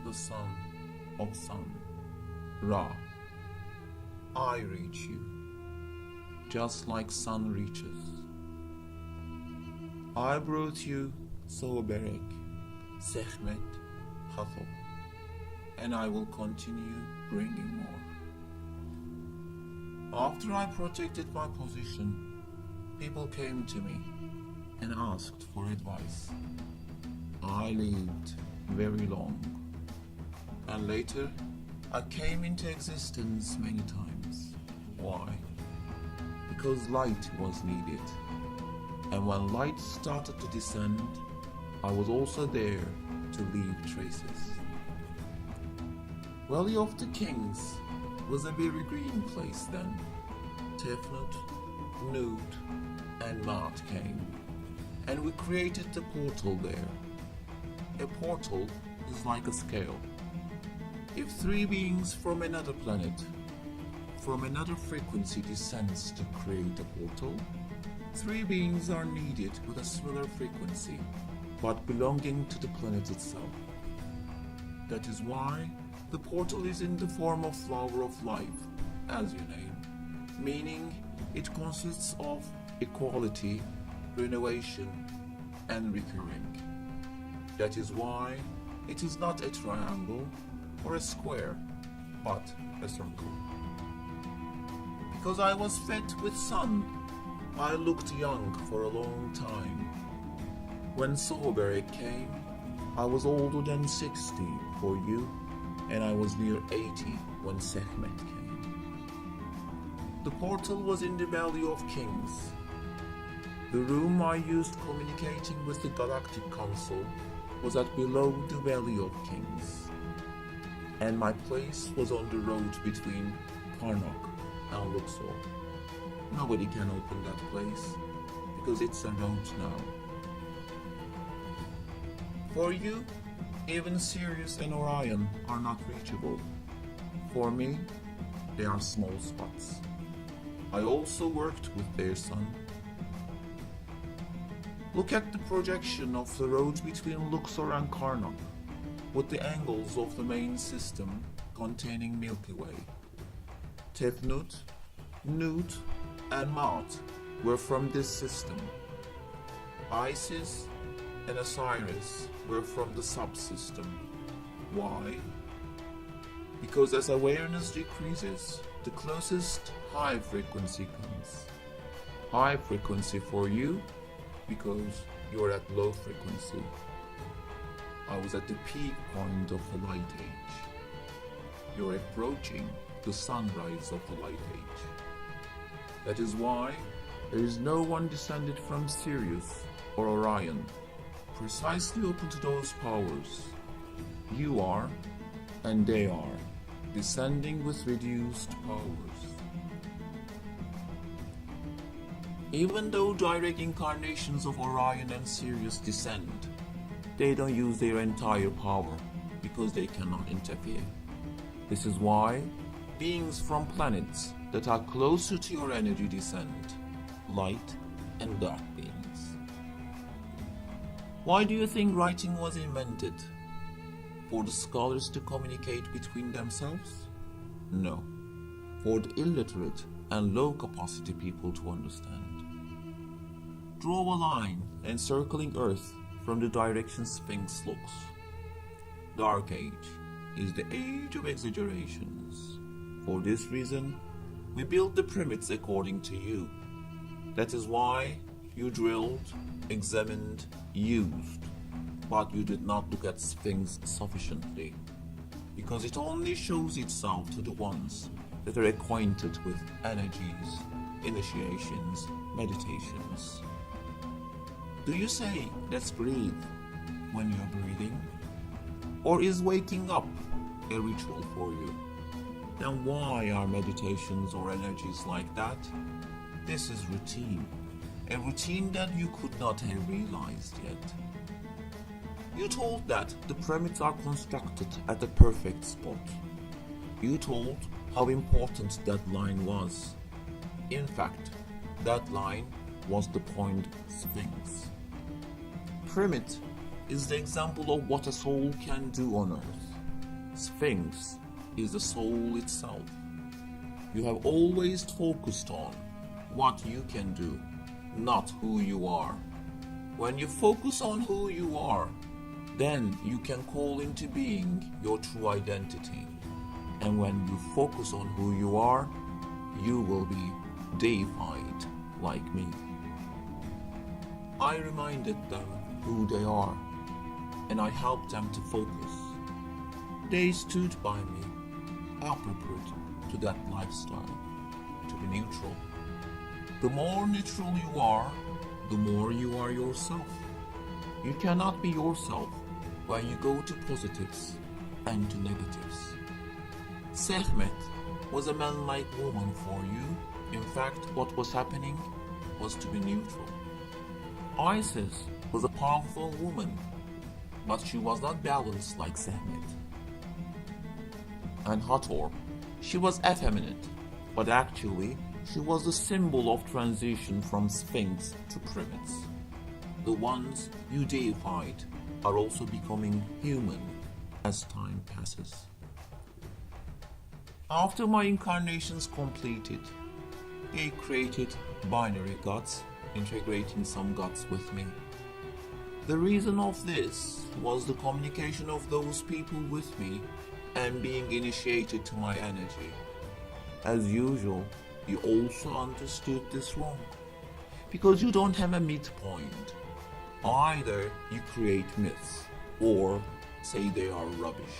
the son of sun, Ra. I reach you, just like sun reaches. I brought you Soberek, Sekhmet, Hathor, and I will continue bringing more. After I protected my position, people came to me and asked for advice. I lived very long, and later I came into existence many times. Why? Because light was needed, and when light started to descend, I was also there to leave traces. Valley of the Kings was a very green place then. Tefnut, Nut, and Maat came, and we created the portal there. A portal is like a scale. If three beings from another planet, from another frequency descends to create a portal, three beings are needed with a similar frequency, but belonging to the planet itself. That is why the portal is in the form of flower of life, as you name, meaning it consists of equality, renovation, and recurring. That is why it is not a triangle or a square, but a circle. Because I was fed with sun, I looked young for a long time. When Soberek came, I was older than 60 for you, and I was near 80 when Sekhmet came. The portal was in the Valley of Kings. The room I used communicating with the Galactic Council was at below the Valley of Kings, and my place was on the road between Karnak and Luxor. Nobody can open that place, because it's a road now. For you, even Sirius and Orion are not reachable. For me, they are small spots. I also worked with their sun. Look at the projection of the road between Luxor and Karnak, with the angles of the main system containing Milky Way. Tefnut, Nut, and Maat were from this system. Isis and Osiris were from the subsystem. Why? Because as awareness decreases, the closest high frequency comes. High frequency for you, because you're at low frequency. I was at the peak point of the light age. You're approaching the sunrise of the light age. That is why there is no one descended from Sirius or Orion, precisely open to those powers. You are, and they are, descending with reduced powers. Even though direct incarnations of Orion and Sirius descend, they don't use their entire power because they cannot interfere. This is why beings from planets that are closer to your energy descend, light and dark beings. Why do you think writing was invented? For the scholars to communicate between themselves? No, for the illiterate and low capacity people to understand. Draw a line encircling Earth from the direction Sphinx looks. Dark Age is the age of exaggerations. For this reason, we built the pyramids according to you. That is why you drilled, examined, used, but you did not look at Sphinx sufficiently, because it only shows itself to the ones that are acquainted with energies, initiations, meditations. Do you say, let's breathe, when you're breathing? Or is waking up a ritual for you? Then why are meditations or energies like that? This is routine, a routine that you could not have realized yet. You told that the pyramids are constructed at the perfect spot. You told how important that line was. In fact, that line was the point Sphinx. Pyramid is the example of what a soul can do on earth. Sphinx is the soul itself. You have always focused on what you can do, not who you are. When you focus on who you are, then you can call into being your true identity. And when you focus on who you are, you will be deified like me. I reminded them who they are, and I helped them to focus. They stood by me, appropriate to that lifestyle, to be neutral. The more neutral you are, the more you are yourself. You cannot be yourself when you go to positives and to negatives. Sekhmet was a man-like woman for you. In fact, what was happening was to be neutral. Isis was a powerful woman, but she was not balanced like Sekhmet. And Hathor, she was effeminate, but actually she was the symbol of transition from Sphinx to primates. The ones you deified are also becoming human as time passes. After my incarnations completed, they created binary gods, integrating some gods with me. The reason of this was the communication of those people with me and being initiated to my energy. As usual, you also understood this wrong, because you don't have a midpoint. Either you create myths or say they are rubbish.